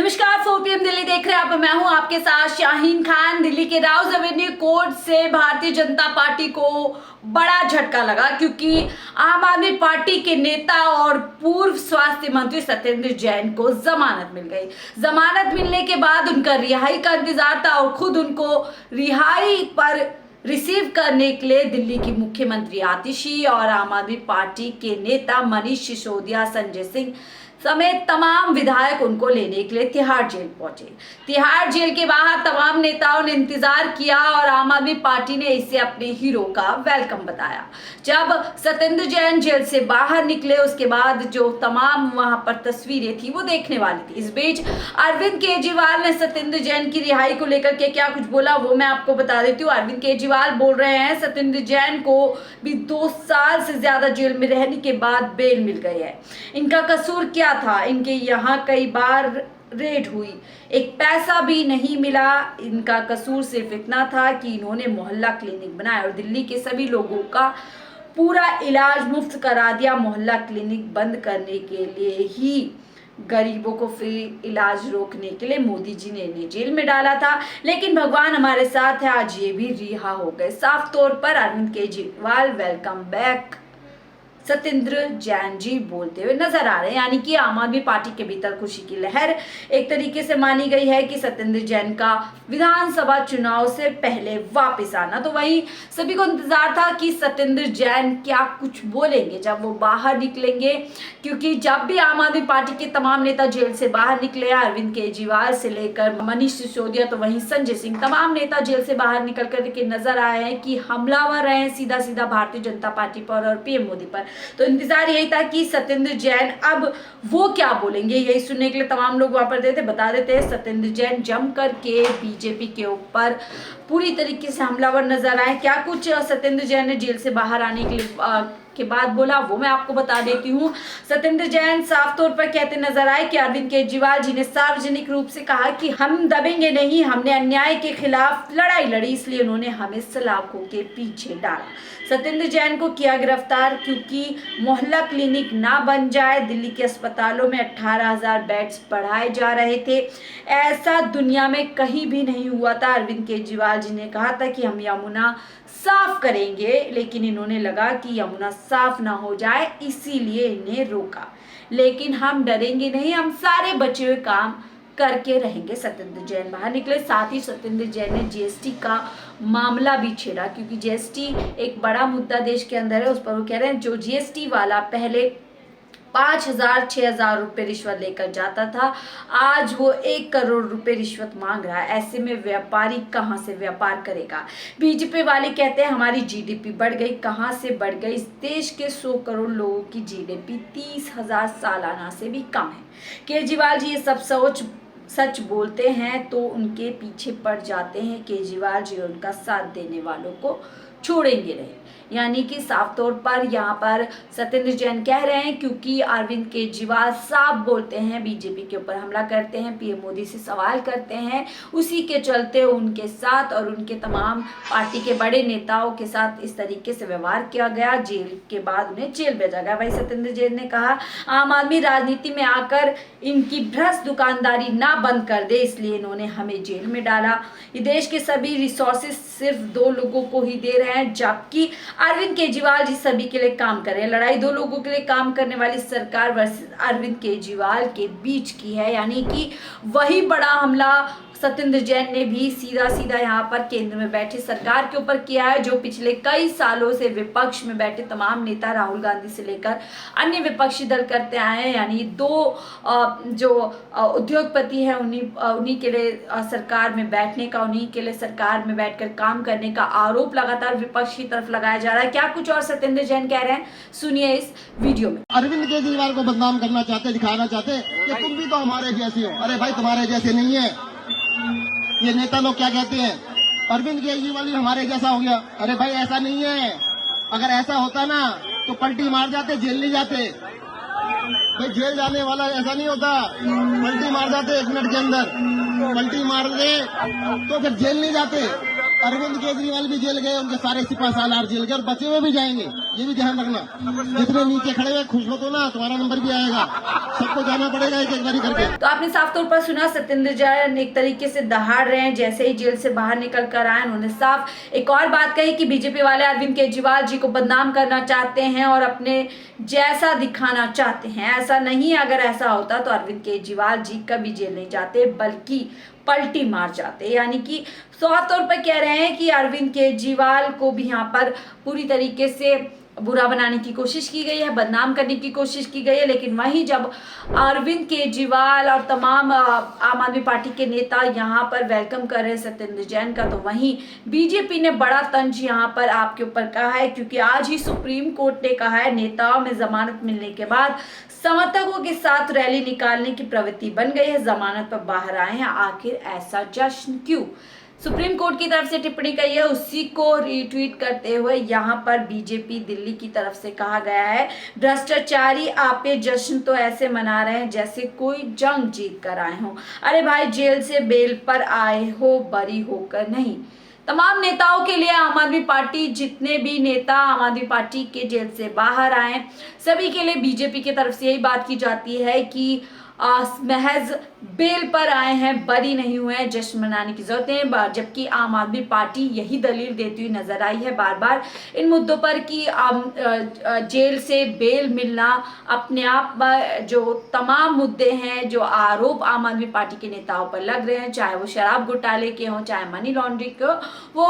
नमस्कार, 4 PM दिल्ली देख रहे हैं आप। मैं हूं आपके साथ शाहीन खान। दिल्ली के राउज एवेन्यू कोर्ट से भारतीय जनता पार्टी को बड़ा झटका लगा क्योंकि आम आदमी पार्टी के नेता और पूर्व स्वास्थ्य मंत्री सत्येंद्र जैन को जमानत मिल गई। जमानत मिलने के बाद उनका रिहाई का इंतजार था और खुद उनको रिहाई पर रिसीव करने के लिए दिल्ली की मुख्यमंत्री आतिशी और आम आदमी पार्टी के नेता मनीष सिसोदिया, संजय सिंह समेत तमाम विधायक उनको लेने के लिए तिहाड़ जेल पहुंचे। तिहाड़ जेल के बाहर तमाम नेताओं ने इंतजार किया और आम आदमी पार्टी ने इसे अपने हीरो का वेलकम बताया। जब सत्येंद्र जैन जेल से बाहर निकले उसके बाद जो तमाम वहां पर तस्वीरें थी वो देखने वाली थी। इस बीच अरविंद केजरीवाल ने सत्येंद्र जैन की रिहाई को लेकर के क्या कुछ बोला वो मैं आपको बता देती हूँ। अरविंद केजरीवाल बोल रहे हैं सत्येंद्र जैन को भी 2 साल से ज्यादा जेल में रहने के बाद बेल मिल गई है। इनका कसूर क्या था? इनके यहाँ कई बार रेड हुई, एक पैसा भी नहीं मिला। इनका कसूर सिर्फ इतना था कि इन्होंने मोहल्ला क्लिनिक बनाया और दिल्ली के सभी लोगों का पूरा इलाज मुफ्त करा दिया। मोहल्ला क्लिनिक बंद करने के लिए ही गरीबों को फ्री इलाज रोकने के लिए मोदी जी ने इन्हें जेल में डाला था, लेकिन भगवान हमारे साथ है, आज ये भी रिहा हो गए। साफ तौर पर अरविंद केजरीवाल वेलकम बैक सत्येंद्र जैन जी बोलते हुए नजर आ रहे हैं। यानी कि आम आदमी पार्टी के भीतर खुशी की लहर एक तरीके से मानी गई है कि सत्येंद्र जैन का विधानसभा चुनाव से पहले वापस आना। तो वहीं सभी को इंतजार था कि सत्येंद्र जैन क्या कुछ बोलेंगे जब वो बाहर निकलेंगे, क्योंकि जब भी आम आदमी पार्टी के तमाम नेता जेल से बाहर निकले, अरविंद केजरीवाल से लेकर मनीष सिसोदिया तो वहीं संजय सिंह, तमाम नेता जेल से बाहर निकल करके नजर आए हैं कि हमलावर रहे सीधा सीधा भारतीय जनता पार्टी पर और पीएम मोदी पर। तो इंतजार यही था कि सत्येंद्र जैन अब वो क्या बोलेंगे, यही सुनने के लिए तमाम लोग वहां पर थे। बता देते हैं सत्येंद्र जैन जम करके बीजेपी के ऊपर पूरी तरीके से हमलावर नजर आए। क्या कुछ सत्येंद्र जैन ने जेल से बाहर आने के बाद बोला वो मैं आपको बता देती हूँ। सत्येंद्र जैन साफ तौर पर कहते नजर आए कि अरविंद केजरीवाल जी ने सार्वजनिक रूप से कहा कि हम दबेंगे नहीं, हमने अन्याय के खिलाफ लड़ाई लड़ी, इसलिए उन्होंने हमें सलाखों के पीछे डाला। सत्येंद्र जैन को किया गिरफ्तार क्योंकि मोहल्ला क्लिनिक ना बन जाए। दिल्ली के अस्पतालों में 18,000 बेड्स बढ़ाए जा रहे थे, ऐसा दुनिया में कहीं भी नहीं हुआ था। अरविंद केजरीवाल जी ने कहा था कि हम यमुना साफ करेंगे, लेकिन इन्होंने लगा कि यमुना साफ ना हो जाए इसीलिए इन्हें रोका, लेकिन हम डरेंगे नहीं, हम सारे बचे हुए काम करके रहेंगे। सत्येंद्र जैन बाहर निकले। साथ ही सत्येंद्र जैन ने जीएसटी का मामला भी छेड़ा क्योंकि जीएसटी एक बड़ा मुद्दा देश के अंदर है। उस पर वो कह रहे हैं जो जीएसटी वाला पहले 5,000-6,000 रुपए रिश्वत लेकर जाता था, आज वो 1 करोड़ रुपए रिश्वत मांग रहा है। ऐसे में व्यापारी कहाँ से व्यापार करेगा? बीजेपी वाले कहते हैं हमारी जीडीपी बढ़ गई। कहाँ से बढ़ गई? इस देश के 100 करोड़ लोगों की जीडीपी 30,000 सालाना से भी कम है। केजरीवाल जी ये सब सच बोलते हैं तो उनके पीछे पड़ जाते हैं। केजरीवाल जी उनका साथ देने वालों को छोड़ेंगे नहीं। यानी कि साफ तौर पर यहाँ पर सत्येंद्र जैन कह रहे हैं क्योंकि अरविंद केजरीवाल साफ बोलते हैं, बीजेपी के ऊपर हमला करते हैं, पीएम मोदी से सवाल करते हैं, उसी के चलते उनके साथ और उनके तमाम पार्टी के बड़े नेताओं के साथ इस तरीके से व्यवहार किया गया। जेल के बाद उन्हें जेल भेजा गया। वही सत्येंद्र जैन ने कहा आम आदमी राजनीति में आकर इनकी भ्रष्ट दुकानदारी ना बंद कर दे, इसलिए इन्होंने हमें जेल में डाला। ये देश के सभी रिसोर्सेज सिर्फ 2 लोगों को ही दे रहे हैं, जबकि अरविंद केजरीवाल जी सभी के लिए काम कर रहे हैं। लड़ाई 2 लोगों के लिए काम करने वाली सरकार वर्सेस अरविंद केजरीवाल के बीच की है। यानी कि वही बड़ा हमला सत्येंद्र जैन ने भी सीधा यहाँ पर केंद्र में बैठे सरकार के ऊपर किया है, जो पिछले कई सालों से विपक्ष में बैठे तमाम नेता राहुल गांधी से लेकर अन्य विपक्षी दल करते आए हैं। यानी 2 जो उद्योगपति हैं उन्हीं के लिए सरकार में बैठने का, उन्हीं के लिए सरकार में बैठकर काम करने का आरोप लगातार विपक्ष की तरफ लगाया जा रहा है। क्या कुछ और सत्येंद्र जैन कह रहे हैं सुनिए इस वीडियो में। अरविंद केजरीवाल को बदनाम करना चाहते, दिखाना चाहते कि तुम भी तो हमारे जैसे हो। अरे भाई तुम्हारे जैसे नहीं है। ये नेता लोग क्या कहते हैं अरविंद केजरीवाल ही हमारे जैसा हो गया। अरे भाई ऐसा नहीं है। अगर ऐसा होता ना तो पलटी मार जाते, जेल नहीं जाते। भाई जेल जाने वाला ऐसा नहीं होता, पलटी मार जाते 1 मिनट के अंदर। पलटी मार दे तो फिर जेल नहीं जाते। अरविंद केजरीवाल भी जेल गए, उनके सारे सिपा सालार जेल गए और बचे हुए भी जाएंगे, ये भी ध्यान रखना। जितने नीचे खड़े हुए खुश हो तो ना, तुम्हारा नंबर भी आएगा, सबको जाना पड़ेगा एक एक बारी करके। तो आपने साफ तौर पर सुना, सत्येंद्र जैन एक तरीके से दहाड़ रहे हैं। जैसे ही जेल से बाहर निकल कर आए, उन्होंने साफ एक और बात कही कि बीजेपी वाले अरविंद केजरीवाल जी को बदनाम करना चाहते हैं और अपने जैसा दिखाना चाहते हैं। ऐसा नहीं, अगर ऐसा होता तो अरविंद केजरीवाल जी कभी जेल नहीं जाते, बल्कि पलटी मार जाते। यानी कि साफ तौर पर कह रहे हैं कि अरविंद केजरीवाल को भी यहाँ पर पूरी तरीके से बुरा बनाने की कोशिश की गई है, बदनाम करने की कोशिश की गई है। लेकिन वहीं जब अरविंद केजरीवाल और तमाम आम आदमी पार्टी के नेता यहाँ पर वेलकम कर रहे हैं सत्येंद्र जैन का, तो वहीं बीजेपी ने बड़ा तंज यहाँ पर आपके ऊपर कहा है, क्योंकि आज ही सुप्रीम कोर्ट ने कहा है नेताओं में जमानत मिलने के बाद समर्थकों के साथ रैली निकालने की प्रवृत्ति बन गई है, जमानत पर बाहर आए हैं, आखिर ऐसा जश्न क्यों। सुप्रीम कोर्ट की तरफ से टिप्पणी कही है, उसी को रीट्वीट करते हुए यहाँ पर बीजेपी दिल्ली की तरफ से कहा गया है, भ्रष्टाचारी आप ये जश्न तो ऐसे मना रहे हैं जैसे कोई जंग जीत कर आए हो। अरे भाई, जेल से बेल पर आए हो, बरी होकर नहीं। तमाम नेताओं के लिए आम आदमी पार्टी, जितने भी नेता आम आदमी पार्टी के जेल से बाहर आए, सभी के लिए बीजेपी की तरफ से यही बात की जाती है कि महज बेल पर आए हैं, बरी नहीं हुए हैं, जश्न मनाने की जरूरत है। जबकि आम आदमी पार्टी यही दलील देती हुई नजर आई है बार बार इन मुद्दों पर कि जेल से बेल मिलना अपने आप जो तमाम मुद्दे हैं, जो आरोप आम आदमी पार्टी के नेताओं पर लग रहे हैं, चाहे वो शराब घोटाले के हों, चाहे मनी लॉन्ड्रिंग के हो, वो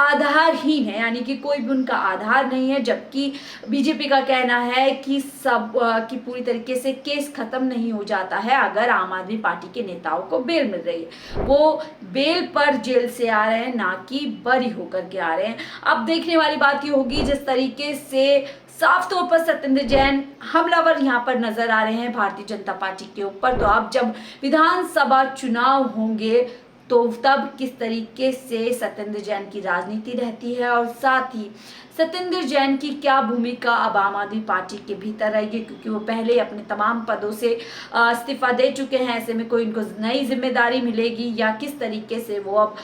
आधारहीन है, यानी कि कोई भी उनका आधार नहीं है। जबकि बीजेपी का कहना है कि कि पूरी तरीके से केस खत्म नहीं हो जाता है अगर आम आदमी पार्टी के नेताओं को बेल मिल रही है। वो बेल पर जेल से आ रहे हैं, ना कि बरी होकर के आ रहे हैं। अब देखने वाली बात ये होगी, जिस तरीके से साफ तौर पर सत्येंद्र जैन हमलावर यहाँ पर नजर आ रहे हैं भारतीय जनता पार्टी के ऊपर, तो अब जब विधानसभा चुनाव होंगे तो तब किस तरीके से सत्येंद्र जैन की राजनीति रहती है, और साथ ही सत्येंद्र जैन की क्या भूमिका अब आम आदमी पार्टी के भीतर रहेगी, क्योंकि वो पहले अपने तमाम पदों से इस्तीफा दे चुके हैं। ऐसे में कोई इनको नई जिम्मेदारी मिलेगी या किस तरीके से वो अब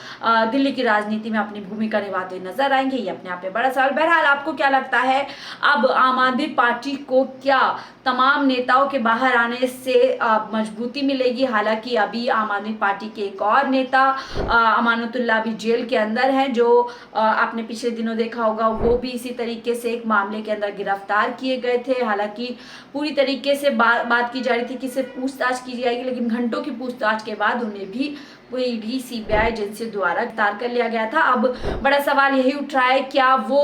दिल्ली की राजनीति में अपनी भूमिका निभाते हुए नजर आएंगे, ये अपने आप में बड़ा सवाल। बहरहाल, आपको क्या लगता है, अब आम आदमी पार्टी को क्या तमाम नेताओं के बाहर आने से मजबूती मिलेगी? हालांकि अभी आम आदमी पार्टी के एक और नेता अमानतुल्लाह भी जेल के अंदर हैं, जो आपने पिछले दिनों देखा होगा, वो भी इसी तरीके से एक मामले के अंदर गिरफ्तार किए गए थे। हालांकि पूरी तरीके से बात की जा रही थी कि सिर्फ पूछताछ की जाएगी, लेकिन घंटों की पूछताछ के बाद उन्हें भी ईडी सीबीआई एजेंसी द्वारा गिरफ्तार कर लिया गया था। अब बड़ा सवाल यही उठ रहा है, क्या वो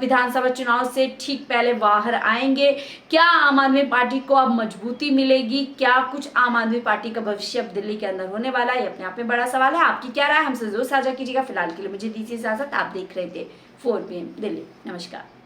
विधानसभा चुनाव से ठीक पहले बाहर आएंगे? क्या आम आदमी पार्टी को अब मजबूती मिलेगी? क्या कुछ आम आदमी पार्टी का भविष्य अब दिल्ली के अंदर होने वाला है? ये अपने आप में बड़ा सवाल है। आपकी क्या राय, हमसे जरूर साझा कीजिएगा। फिलहाल के लिए मुझे दीजिए इजाजत। आप देख रहे थे 4 PM दिल्ली। नमस्कार।